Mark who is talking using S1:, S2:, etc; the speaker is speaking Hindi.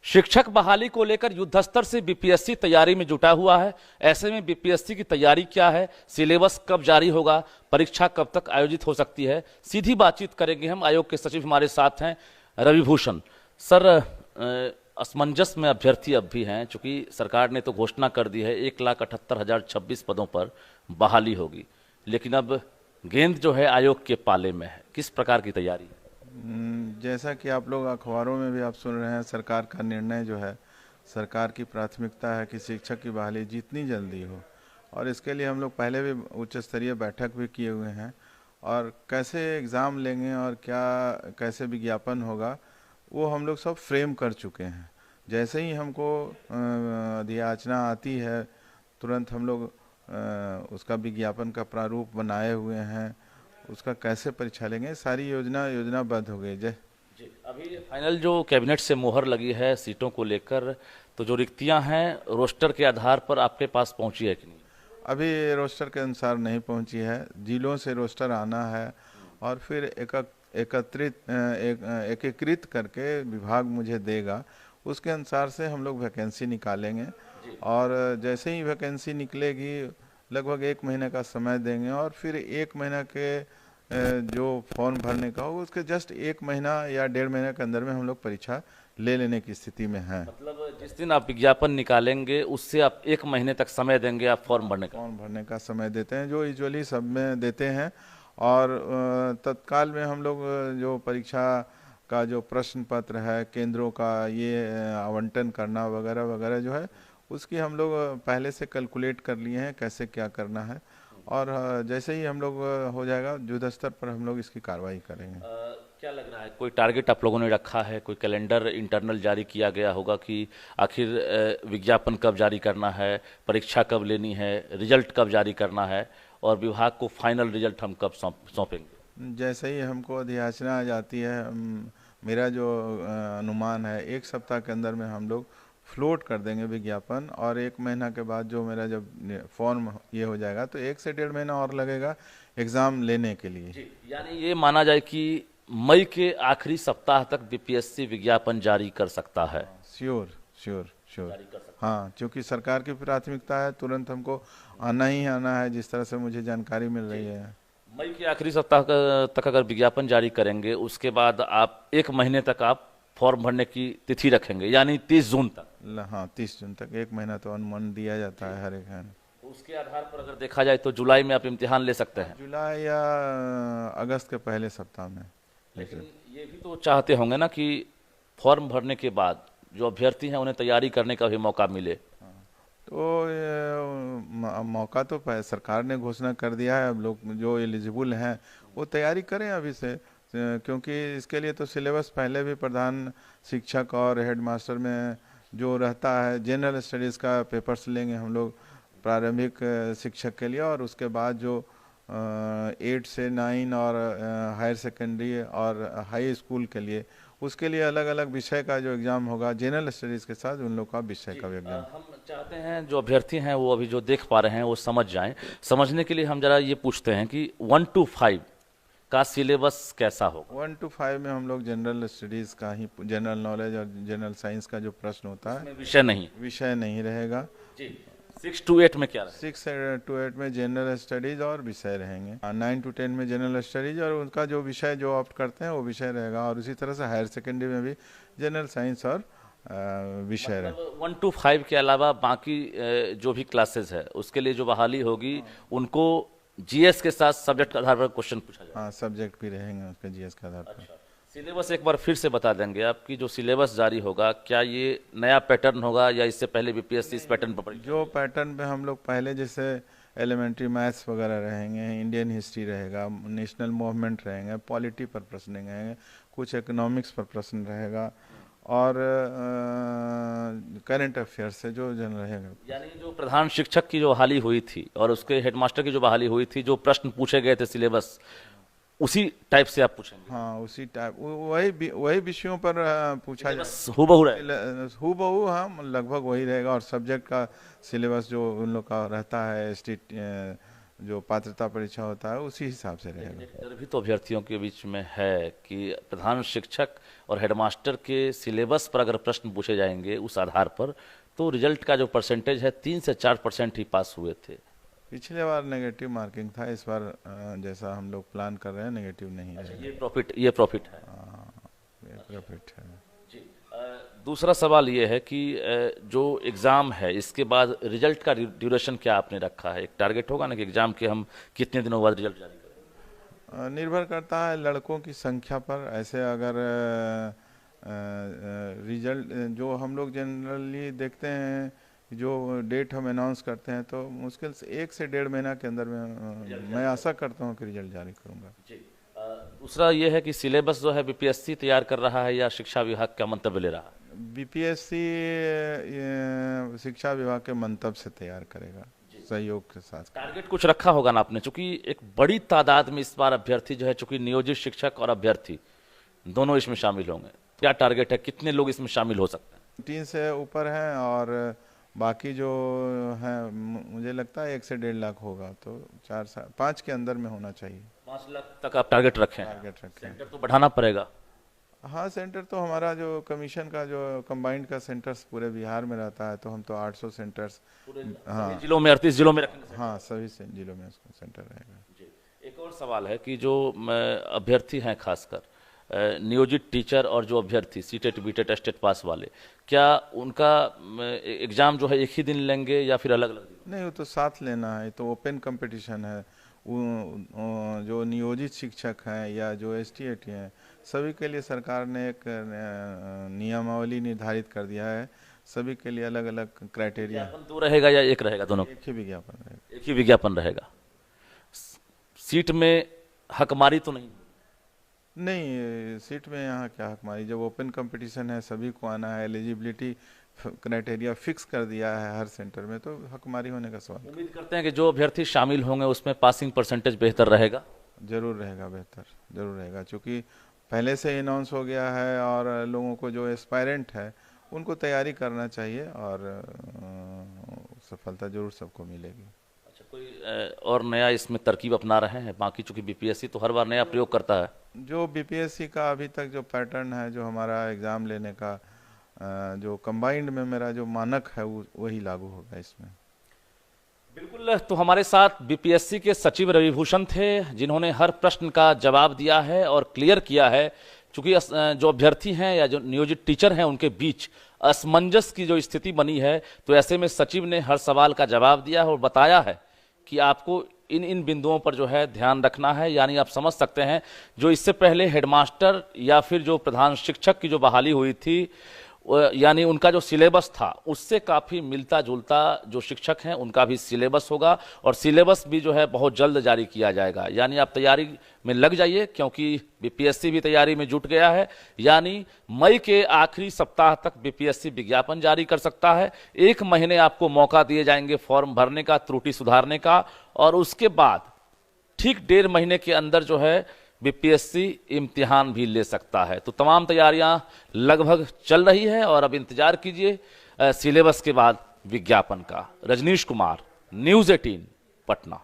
S1: शिक्षक बहाली को लेकर युद्धस्तर से बीपीएससी तैयारी में जुटा हुआ है। ऐसे में बीपीएससी की तैयारी क्या है, सिलेबस कब जारी होगा, परीक्षा कब तक आयोजित हो सकती है, सीधी बातचीत करेंगे हम। आयोग के सचिव हमारे साथ हैं रवि भूषण। सर, असमंजस में अभ्यर्थी अब भी हैं, चूंकि सरकार ने तो घोषणा कर दी है 1,78,026 पदों पर बहाली होगी, लेकिन अब गेंद जो है आयोग के पाले में है। किस प्रकार की तैयारी है?
S2: जैसा कि आप लोग अखबारों में भी आप सुन रहे हैं, सरकार का निर्णय जो है, सरकार की प्राथमिकता है कि शिक्षक की बहाली जितनी जल्दी हो, और इसके लिए हम लोग पहले भी उच्च स्तरीय बैठक भी किए हुए हैं। और कैसे एग्ज़ाम लेंगे और क्या कैसे विज्ञापन होगा, वो हम लोग सब फ्रेम कर चुके हैं। जैसे ही हमको अधियाचना आती है, तुरंत हम लोग उसका विज्ञापन का प्रारूप बनाए हुए हैं। उसका कैसे परीक्षा लेंगे, सारी योजनाबद्ध हो गई। जय
S1: जी, अभी फाइनल जो कैबिनेट से मोहर लगी है सीटों को लेकर, तो जो रिक्तियां हैं रोस्टर के आधार पर आपके पास पहुंची है कि नहीं?
S2: अभी रोस्टर के अनुसार नहीं पहुंची है, जिलों से रोस्टर आना है और फिर एकीकृत करके विभाग मुझे देगा, उसके अनुसार से हम लोग वैकेंसी निकालेंगे। और जैसे ही वैकेंसी निकलेगी, लगभग 1 महीने का समय देंगे, और फिर 1 महीना के जो फॉर्म भरने का हो, उसके जस्ट 1 महीना या 1.5 महीने के अंदर में हम लोग परीक्षा ले लेने की स्थिति में हैं।
S1: मतलब जिस दिन आप विज्ञापन निकालेंगे उससे आप 1 महीने तक समय देंगे आप फॉर्म भरने
S2: का समय देते हैं, जो यूजुअली सब में देते हैं। और तत्काल में हम लोग जो परीक्षा का जो प्रश्न पत्र है, केंद्रों का ये आवंटन करना वगैरह वगैरह जो है, उसकी हम लोग पहले से कैलकुलेट कर लिए हैं कैसे क्या करना है। और जैसे ही हम लोग हो जाएगा, युद्ध स्तर पर हम लोग इसकी कार्रवाई करेंगे।
S1: क्या लग रहा है, कोई टारगेट आप लोगों ने रखा है, कोई कैलेंडर इंटरनल जारी किया गया होगा कि आखिर विज्ञापन कब जारी करना है, परीक्षा कब लेनी है, रिजल्ट कब जारी करना है, और विभाग को फाइनल रिजल्ट हम कब सौंपेंगे?
S2: जैसे ही हमको अधियाचना आ जाती है, मेरा जो अनुमान है 1 सप्ताह के अंदर में हम लोग फ्लोट कर देंगे विज्ञापन। और 1 महीना के बाद जो मेरा जब फॉर्म ये हो जाएगा, तो 1 से 1.5 महीना और लगेगा एग्ज़ाम लेने के लिए।
S1: जी, यानी ये माना जाए कि मई के आखिरी सप्ताह तक बीपीएससी विज्ञापन जारी कर सकता है।
S2: Sure sure sure. हाँ, क्योंकि सरकार की प्राथमिकता है, तुरंत हमको आना ही आना है, जिस तरह से मुझे जानकारी मिल रही है।
S1: मई के आखिरी सप्ताह तक अगर विज्ञापन जारी करेंगे, उसके बाद आप 1 महीने तक आप फॉर्म भरने की तिथि रखेंगे, यानी 30 जून तक।
S2: हाँ, 30 जून तक, 1 महीना तो अनुमान दिया जाता है हर एक है।
S1: उसके आधार पर अगर देखा जाए तो जुलाई में आप इम्तिहान ले सकते हैं,
S2: जुलाई या अगस्त के पहले सप्ताह में।
S1: लेकिन ये भी तो चाहते होंगे ना कि फॉर्म भरने के बाद जो अभ्यर्थी हैं उन्हें तैयारी करने का भी मौका मिले।
S2: तो मौका तो सरकार ने घोषणा कर दिया है, अब लोग जो एलिजिबल हैं वो तैयारी करें अभी से, क्योंकि इसके लिए तो सिलेबस पहले भी प्रधान शिक्षक और हेड मास्टर में जो रहता है, जनरल स्टडीज़ का पेपर्स लेंगे हम लोग प्रारंभिक शिक्षक के लिए, और उसके बाद जो 8 से 9 और हायर सेकेंडरी और हाई स्कूल के लिए, उसके लिए अलग अलग विषय का जो एग्ज़ाम होगा, जनरल स्टडीज़ के साथ उन लोग का विषय का एग्ज़ाम।
S1: हम चाहते हैं जो अभ्यर्थी हैं वो अभी जो देख पा रहे हैं वो समझ जाएं। समझने के लिए हम जरा ये पूछते हैं कि 1 to 5 का सिलेबस कैसा होगा?
S2: 1 to 5 में हम लोग जनरल स्टडीज़ का ही, जनरल नॉलेज और जनरल साइंस का जो प्रश्न होता है, विषय नहीं रहेगा।
S1: जी। 6 to 8 में क्या रहेगा?
S2: 6 to 8 में जनरल स्टडीज़ और विषय रहेंगे। 9 to 10 में जनरल स्टडीज़ और उनका जो विषय जो ऑप्ट करते हैं वो विषय रहेगा। और उसी तरह से हायर सेकेंडरी में भी जनरल साइंस और विषय रहेगा।
S1: 1 to 5 के अलावा बाकी जो भी क्लासेस है उसके लिए जो बहाली होगी, उनको जीएस के साथ सब्जेक्ट के आधार पर क्वेश्चन पूछा जाएगा।
S2: हाँ, सब्जेक्ट भी रहेंगे उसके जीएस के आधार पर।
S1: सिलेबस एक बार फिर से बता देंगे, आपकी जो सिलेबस जारी होगा क्या ये नया पैटर्न होगा या इससे पहले बीपीएससी इस पैटर्न पर पढ़ी?
S2: जो पैटर्न पे हम लोग पहले जैसे एलिमेंट्री मैथ्स वगैरह रहेंगे, इंडियन हिस्ट्री रहेगा, नेशनल मूवमेंट रहेंगे, पॉलिटी पर प्रश्न रहेंगे, कुछ इकोनॉमिक्स पर प्रश्न रहेगा, और करंट अफेयर्स से जो जन रहेगा।
S1: यानी जो प्रधान शिक्षक की जो बहाली हुई थी और उसके हेडमास्टर की जो बहाली हुई थी, जो प्रश्न पूछे गए थे सिलेबस, उसी टाइप से आप पूछेंगे?
S2: हाँ, उसी टाइप, वही विषयों पर पूछा जाए,
S1: हूबहू।
S2: हाँ, लगभग वही रहेगा। और सब्जेक्ट का सिलेबस जो उन लोग का रहता है, जो पात्रता परीक्षा होता है उसी हिसाब से रहेगा।
S1: एक डर भी तो अभ्यर्थियों के बीच में है कि प्रधान शिक्षक और हेडमास्टर के सिलेबस पर अगर प्रश्न पूछे जाएंगे उस आधार पर, तो रिजल्ट का जो परसेंटेज है 3 से 4% ही पास हुए थे।
S2: पिछले बार नेगेटिव मार्किंग था, इस बार जैसा हम लोग प्लान कर रहे हैं नेगेटिव नहीं है।
S1: ये प्रॉफिट है।
S2: ये प्रॉफिट है
S1: जी। दूसरा सवाल ये है कि जो एग्ज़ाम है इसके बाद रिजल्ट का ड्यूरेशन क्या आपने रखा है? एक टारगेट होगा ना कि एग्ज़ाम के हम कितने दिनों बाद रिजल्ट जारी करें?
S2: निर्भर करता है लड़कों की संख्या पर। ऐसे अगर रिजल्ट जो हम लोग जनरली देखते हैं, जो डेट हम अनाउंस करते हैं, तो मुश्किल से 1 से 1.5 महीना के अंदर में मैं आशा करता हूँ कि रिजल्ट जारी करूँगा।
S1: जी। दूसरा ये है कि सिलेबस जो है बीपीएससी तैयार कर रहा है या शिक्षा विभाग का मंतव्य ले रहा है?
S2: बीपीएससी शिक्षा विभाग के मंतव्य से तैयार करेगा, सहयोग के साथ।
S1: टारगेट कुछ रखा होगा ना आपने, चूंकि एक बड़ी तादाद में इस बार अभ्यर्थी जो है, चूंकि नियोजित शिक्षक और अभ्यर्थी दोनों इसमें शामिल होंगे, क्या टारगेट है, कितने लोग इसमें शामिल हो सकते हैं?
S2: 3 से ऊपर हैं और बाकी जो है मुझे लगता है 1 से 1.5 लाख होगा, तो 4 से 5 के अंदर में होना चाहिए।
S1: 5 लाख तक आप टारगेट रखें?
S2: टारगेट रखें।
S1: सेंटर तो बढ़ाना पड़ेगा।
S2: हाँ, सेंटर तो हमारा जो कमीशन का जो कंबाइंड का सेंटर्स पूरे बिहार में रहता है, तो हम तो 800 सेंटर्स
S1: हाँ जिलों में 38 जिलों में रखेंगे।
S2: हाँ, सभी जिलों में उसका सेंटर रहेगा।
S1: जी। एक और सवाल है कि जो अभ्यर्थी हैं, खासकर नियोजित टीचर और जो अभ्यर्थी सीटेट बीटेट टेस्ट पास वाले, क्या उनका एग्जाम जो है एक ही दिन लेंगे या फिर अलग अलग दिन?
S2: नहीं, वो तो साथ लेना है, तो ओपन कंपटीशन है। जो नियोजित शिक्षक हैं या जो एसटीएटी हैं, सभी के लिए सरकार ने एक नियमावली निर्धारित कर दिया है। सभी के लिए अलग अलग क्राइटेरिया।
S1: विज्ञापन 2 रहेगा या 1 रहेगा? दोनों
S2: एक ही विज्ञापन रहेगा।
S1: एक ही विज्ञापन रहेगा। सीट में हकमारी तो नहीं?
S2: नहीं, सीट में यहाँ क्या हकमारी, जब ओपन कंपटीशन है, सभी को आना है, एलिजिबिलिटी क्राइटेरिया फिक्स कर दिया है हर सेंटर में, तो हकमारी होने का सवाल।
S1: उम्मीद करते हैं कि जो अभ्यर्थी शामिल होंगे उसमें पासिंग परसेंटेज बेहतर रहेगा।
S2: जरूर रहेगा, बेहतर जरूर रहेगा, क्योंकि पहले से अनाउंस हो गया है और लोगों को जो एस्पायरेंट है उनको तैयारी करना चाहिए और सफलता जरूर सबको मिलेगी।
S1: अच्छा, कोई और नया इसमें तरकीब अपना रहे हैं? बाकी चूंकि बीपीएससी तो हर बार नया प्रयोग करता है।
S2: जो बीपीएससी का अभी तक जो पैटर्न है, जो हमारा एग्ज़ाम लेने का जो कंबाइंड में मेरा जो मानक है, वही लागू होगा इसमें।
S1: बिल्कुल। तो हमारे साथ बीपीएससी के सचिव रविभूषण थे, जिन्होंने हर प्रश्न का जवाब दिया है और क्लियर किया है। चूंकि जो अभ्यर्थी हैं या जो नियोजित टीचर हैं उनके बीच असमंजस की जो स्थिति बनी है, तो ऐसे में सचिव ने हर सवाल का जवाब दिया है और बताया है कि आपको इन इन बिंदुओं पर जो है ध्यान रखना है। यानी आप समझ सकते हैं, जो इससे पहले हेडमास्टर या फिर जो प्रधान शिक्षक की जो बहाली हुई थी, यानी उनका जो सिलेबस था उससे काफ़ी मिलता जुलता जो शिक्षक हैं उनका भी सिलेबस होगा, और सिलेबस भी जो है बहुत जल्द जारी किया जाएगा। यानी आप तैयारी में लग जाइए, क्योंकि बीपीएससी भी तैयारी में जुट गया है। यानी मई के आखिरी सप्ताह तक बीपीएससी विज्ञापन जारी कर सकता है। 1 महीने आपको मौका दिए जाएंगे फॉर्म भरने का, त्रुटि सुधारने का, और उसके बाद ठीक 1.5 महीने के अंदर जो है बीपीएससी इम्तिहान भी ले सकता है। तो तमाम तैयारियां लगभग चल रही है और अब इंतजार कीजिए सिलेबस के बाद विज्ञापन का। रजनीश कुमार, न्यूज़ 18, पटना।